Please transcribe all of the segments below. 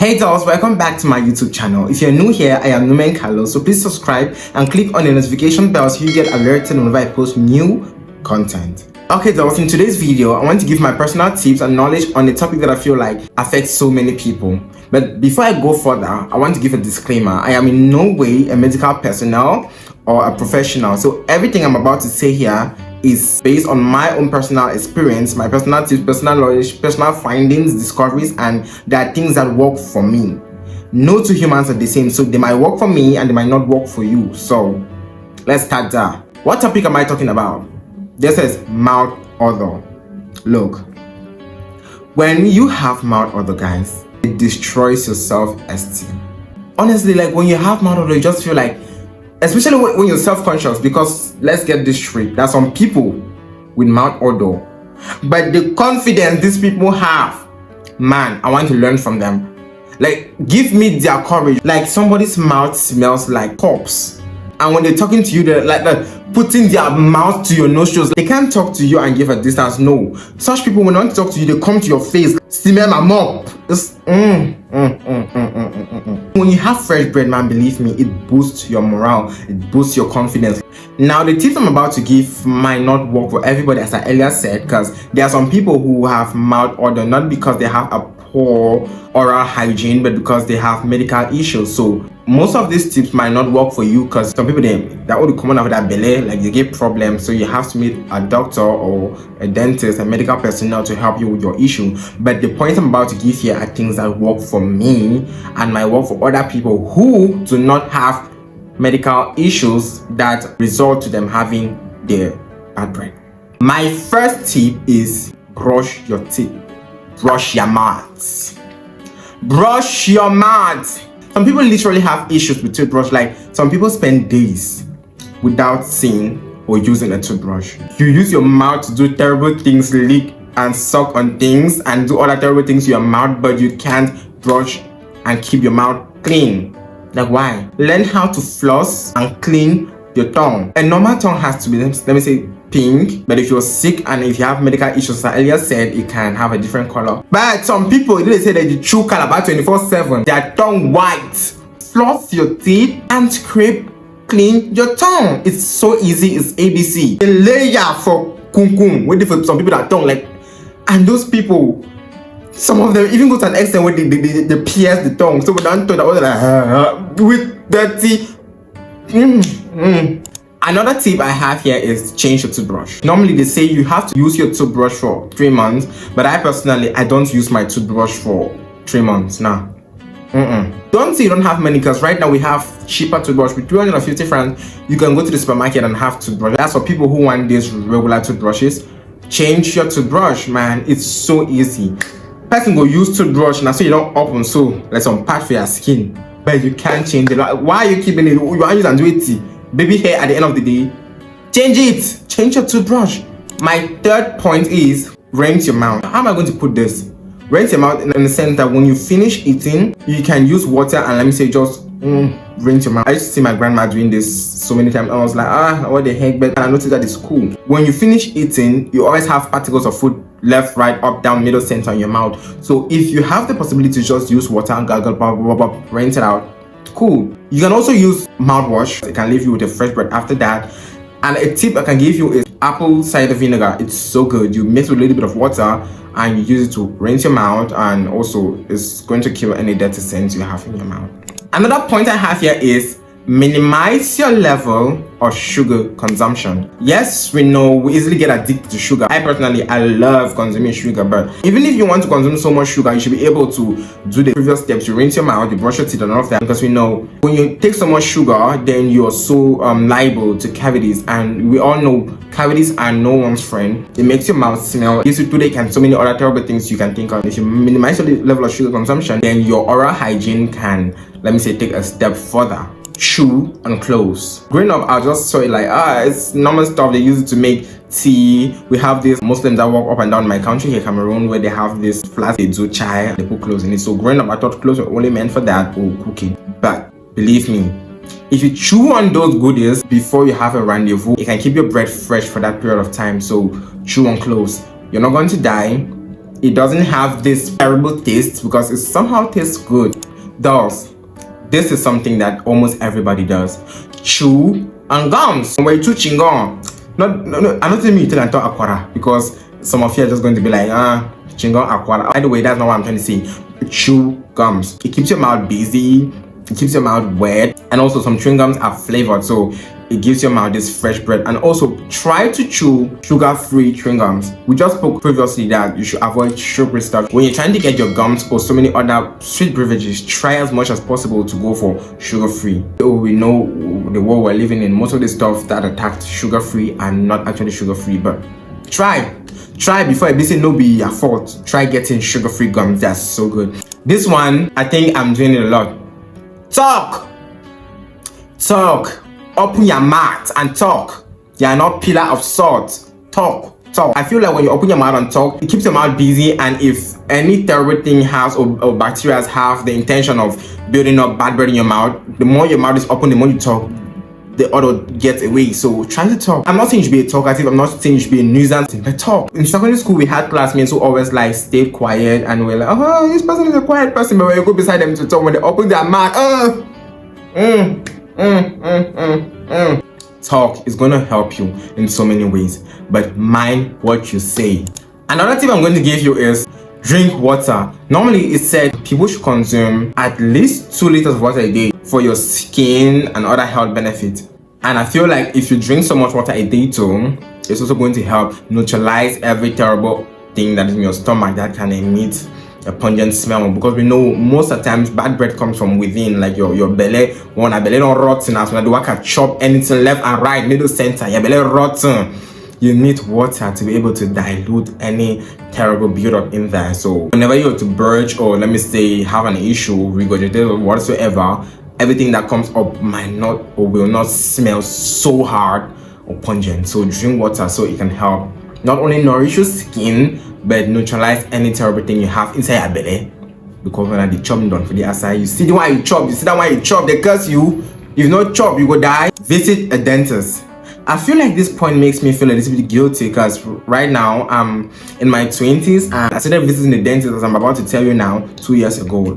Hey dolls, welcome back to my YouTube channel. If you're new here, I am Numen Carlos, so please subscribe and click on the notification bell so you get alerted whenever I post new content. Okay dolls, in today's video, I want to give my personal tips and knowledge on a topic that I feel like affects so many people. But before I go further, I want to give a disclaimer. I am in no way a medical personnel or a professional, so everything I'm about to say here is based on my own personal experience, my personal tips, personal knowledge, personal findings, discoveries, and there are things that work for me. No two humans are the same, so they might work for me and they might not work for you. So let's start there. What topic am I talking about? This is mouth odor. Look, when you have mouth odor, guys, it destroys your self-esteem. Honestly, like when you have mouth odor, you just feel like, especially when you're self-conscious, because let's get this straight, there are some people with mouth odor, but the confidence these people have, man, I want to learn from them. Like, give me their courage. Like somebody's mouth smells like corpse, and when they're talking to you, they're like putting their mouth to your nostrils. They can't talk to you and give a distance. No, such people, when they want to talk to you, they come to your face, smell my mouth. It's When you have fresh bread, man, believe me, it boosts your morale, it boosts your confidence. Now, the tips I'm about to give might not work for everybody, as I earlier said, because there are some people who have mouth odor not because they have a poor oral hygiene, but because they have medical issues. So most of these tips might not work for you, because some people, they're only coming out with that belly, like they get problems, so you have to meet a doctor or a dentist, a medical personnel to help you with your issue. But the points I'm about to give here are things that work for me and might work for other people who do not have medical issues that result to them having their bad breath. My first tip is brush your teeth. Brush your mouth. Brush your mouth. Some people literally have issues with toothbrush. Like some people spend days without seeing or using a toothbrush. You use your mouth to do terrible things, lick and suck on things and do other terrible things to your mouth, but you can't brush and keep your mouth clean. Like why? Learn how to floss and clean your tongue. A normal tongue has to be, let me say, pink, but if you're sick and if you have medical issues, as I earlier said, it can have a different color. But some people, they say that the chew calabar 24/7, their tongue white. Floss your teeth and scrape clean your tongue. It's so easy, it's ABC. The layer for kumkum, waiting for some people that tongue like, and those people, some of them even go to an extent where they pierce the tongue. So we don't talk about with dirty. Another tip I have here is change your toothbrush. Normally they say you have to use your toothbrush for 3 months, but I personally, I don't use my toothbrush for 3 months now. Don't say you don't have many, because right now we have cheaper toothbrush with 350 francs. You can go to the supermarket and have toothbrush. That's for people who want these regular toothbrushes. Change your toothbrush, man. It's so easy. Person go use toothbrush now, so you don't open so like some part for your skin, but you can't change it. Why are you keeping it? You want to use and do it? Baby hair at the end of the day, change it. Change your toothbrush. My third point is rinse your mouth. How am I going to put this? Rinse your mouth in the sense that when you finish eating, you can use water and let me say just rinse your mouth. I used to see my grandma doing this so many times. I was like, what the heck? But I noticed that it's cool. When you finish eating, you always have particles of food left, right, up, down, middle, center in your mouth. So if you have the possibility to just use water and gargle, rinse it out, cool. You can also use mouthwash. It can leave you with a fresh breath after that. And a tip I can give you is apple cider vinegar. It's so good. You mix with a little bit of water and you use it to rinse your mouth, and also it's going to kill any dirty scents you have in your mouth. Another point I have here is minimize your level of sugar consumption. Yes, we know we easily get addicted to sugar. I personally, I love consuming sugar, but even if you want to consume so much sugar, you should be able to do the previous steps. You rinse your mouth, you brush your teeth and all of that, because we know when you take so much sugar, then you're so liable to cavities, and we all know cavities are no one's friend. It makes your mouth smell, gives you toothache and so many other terrible things you can think of. If you minimize your level of sugar consumption, then your oral hygiene can, let me say, take a step further. Chew and close. Growing up, I just saw it like, it's normal stuff. They use it to make tea. We have these Muslims that walk up and down my country here, Cameroon, where they have this flask, they do chai, and they put clothes in it. So growing up, I thought clothes were only meant for that or cooking. But believe me, if you chew on those goodies before you have a rendezvous, it can keep your breath fresh for that period of time. So chew on clothes. You're not going to die. it doesn't have this terrible taste because it somehow tastes good. Thus, this is something that almost everybody does. Chew and gums. When you chew chewing gum, I'm not telling you to talk aquara because some of you are just going to be like, chewing gum aquara. By the way, that's not what I'm trying to say. Chew gums. It keeps your mouth busy. It keeps your mouth wet, and also some chewing gums are flavored, so it gives your mouth this fresh breath. And also try to chew sugar-free chewing gums. We just spoke previously that you should avoid sugary stuff. When you're trying to get your gums or so many other sweet beverages, try as much as possible to go for sugar-free. So we know the world we're living in, most of the stuff that attacked sugar-free are not actually sugar-free, but try before it be no be your fault. Try getting sugar-free gums. They're so good. This one, I think I'm doing it a lot. Talk. Open your mouth and talk. You are not pillar of salt. Talk. I feel like when you open your mouth and talk, it keeps your mouth busy, and if any terrible thing has or bacteria have the intention of building up bad breath in your mouth, the more your mouth is open, the more you talk, the other gets away. So try to talk. I'm not saying you should be a talkative, I'm not saying you should be a nuisance, but talk. In secondary school, we had classmates who always like stayed quiet, and we're like, oh, this person is a quiet person, but when you go beside them to talk, when they open their mouth, talk is going to help you in so many ways, but mind what you say. Another tip I'm going to give you is drink water. Normally it's said people should consume at least 2 liters of water a day for your skin and other health benefits. And I feel like if you drink so much water a day too, it's also going to help neutralize every terrible thing that is in your stomach that can emit a pungent smell, because we know most of the times bad breath comes from within, like your belly. When a belly don't rotten, as when the work can chop anything left and right, middle center, your belly rotten. You need water to be able to dilute any terrible buildup in there. So whenever you're to purge, or let me say have an issue, regurgitate or whatsoever, everything that comes up might not or will not smell so hard or pungent. So drink water so it can help not only nourish your skin, but neutralize any terrible thing you have inside your belly. Because when the chop done for the outside, you see the one you chop, they curse you. If not chop, you go die. Visit a dentist. I feel like this point makes me feel a little bit guilty, because right now I'm in my 20s and I started visiting the dentist, as I'm about to tell you now, 2 years ago.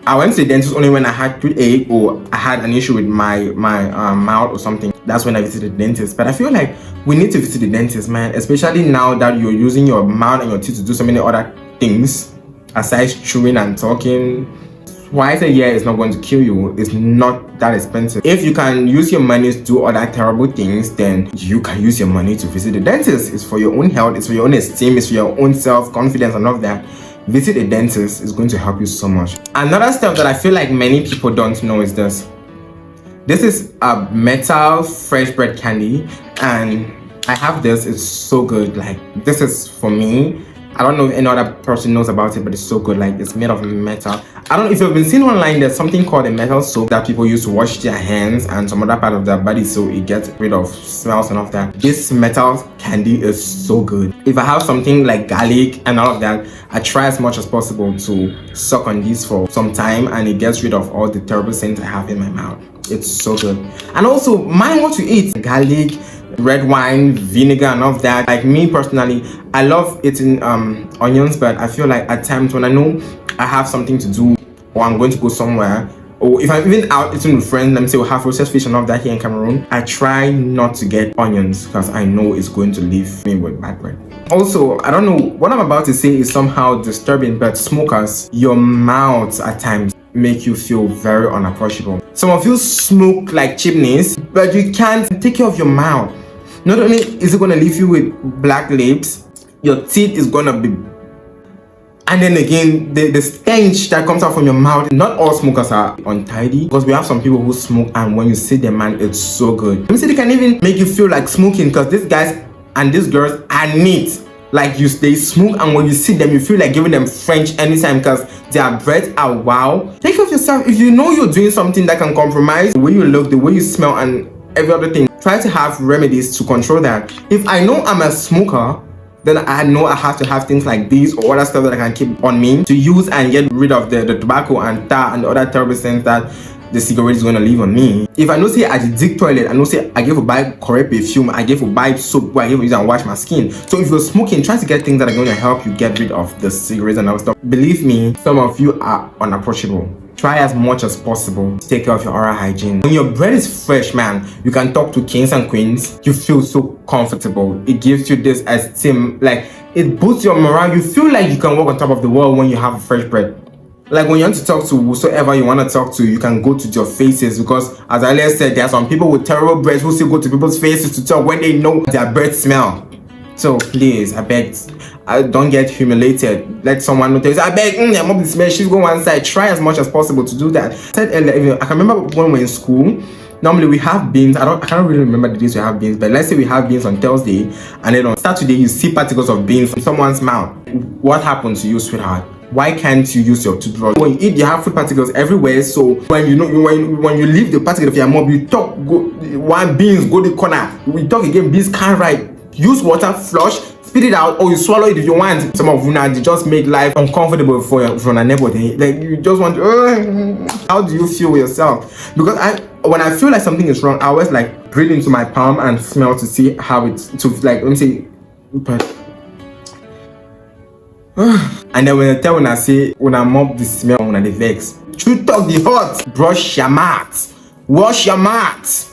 I went to the dentist only when I had toothache or I had an issue with my mouth or something. That's when I visited the dentist. But I feel like we need to visit the dentist, man, especially now that you're using your mouth and your teeth to do so many other things aside chewing and talking. Twice a year is not going to kill you. It's not that expensive. If you can use your money to do other terrible things, then you can use your money to visit the dentist. It's for your own health, it's for your own esteem, it's for your own self-confidence and all of that. Visit a dentist is going to help you so much. Another step that I feel like many people don't know is this. This is a metal fresh bread candy, and I have this. It's so good. Like, this is for me. I don't know if any other person knows about it, but it's so good. Like, it's made of metal. I don't know if you've been seeing online, there's something called a metal soap that people use to wash their hands and some other part of their body, so it gets rid of smells and all of that. This metal candy is so good. If I have something like garlic and all of that, I try as much as possible to suck on these for some time, and it gets rid of all the terrible scents I have in my mouth. It's so good. And also, mind what you eat. Garlic, red wine, vinegar and all of that. Like me personally, I love eating onions, but I feel like at times when I know I have something to do or I'm going to go somewhere, or if I'm even out eating with friends, let me say we have roasted fish and all of that here in Cameroon, I try not to get onions because I know it's going to leave me with bad breath. Also, I don't know, what I'm about to say is somehow disturbing, but smokers, your mouths at times make you feel very unapproachable. Some of you smoke like chimneys, but you can't take care of your mouth. Not only is it going to leave you with black lips, your teeth is going to be, and then again the stench that comes out from your mouth. Not all smokers are untidy, because we have some people who smoke and when you see them, man, it's so good. Let me say they can even make you feel like smoking, because these guys and these girls are neat. Like, they smoke, and when you see them, you feel like giving them French anytime, because their breath are wow. Take care of yourself. If you know you're doing something that can compromise the way you look, the way you smell and every other thing, try to have remedies to control that. If I know I'm a smoker, then I know I have to have things like these or other stuff that I can keep on me to use and get rid of the tobacco and tar and the other terrible scents that the cigarette is gonna leave on me. If I know say I dig toilet, I know say I give a buy correct perfume, I give a buy soap, I give a use and wash my skin. So if you're smoking, try to get things that are going to help you get rid of the cigarettes and other stuff. Believe me, some of you are unapproachable. Try as much as possible to take care of your oral hygiene. When your breath is fresh, man, you can talk to kings and queens. You feel so comfortable. It gives you this esteem, like it boosts your morale. You feel like you can walk on top of the world when you have a fresh breath. Like when you want to talk to whosoever you want to talk to, you can go to your faces, because as I earlier said, there are some people with terrible breath who still go to people's faces to talk when they know their breath smell. So please, I beg, don't get humiliated. Let someone know. I beg, I'm not this man. She's going one side. Try as much as possible to do that. I said earlier, I can remember when we were in school. Normally we have beans. I can't really remember the days we have beans, but let's say we have beans on Thursday, and then on Saturday you see particles of beans in someone's mouth. What happened to you, sweetheart? Why can't you use your toothbrush? When you eat, you have food particles everywhere. So when you know when you leave the particle of your mouth, you talk. Go one beans, go the corner. We talk again. Beans can't write. Use water, flush, spit it out, or you swallow it if you want. Some of you now, they just make life uncomfortable for a neighbor. Like you just want to, how do you feel yourself? Because when I feel like something is wrong, I always like breathe into my palm and smell to see how it's, to like, let me say, and then when I say, when I mop the smell, when I the vex, shoot up the hot, brush your mouth, wash your mouth.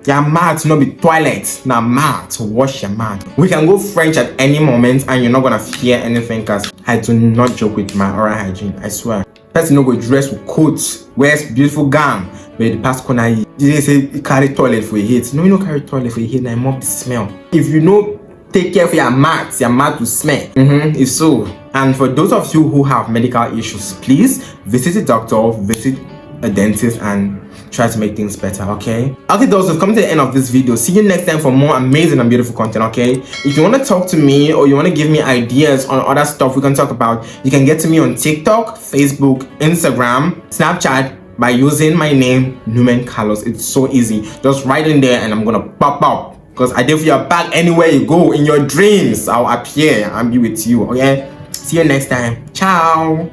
Your mouth not be toilet, now mouth, wash your mouth. We can go French at any moment and you're not gonna fear anything, because I do not joke with my oral hygiene, I swear. Person no go dress with coats, wears beautiful gown, but the past corner, they say carry toilet for your head. No, you don't carry toilet for your head, now mop the smell. If you know, take care of your mouth will smell. It's so. And for those of you who have medical issues, please visit a doctor, visit a dentist, and try to make things better. Okay, those who've come to the end of this video, see you next time for more amazing and beautiful content. Okay, if you want to talk to me or you want to give me ideas on other stuff we can talk about, you can get to me on TikTok, Facebook, Instagram, Snapchat by using my name, Numen Carlos. It's so easy. Just write in there and I'm gonna pop up, because I did for your back anywhere you go. In your dreams, I'll appear and be with you. Okay, see you next time. Ciao.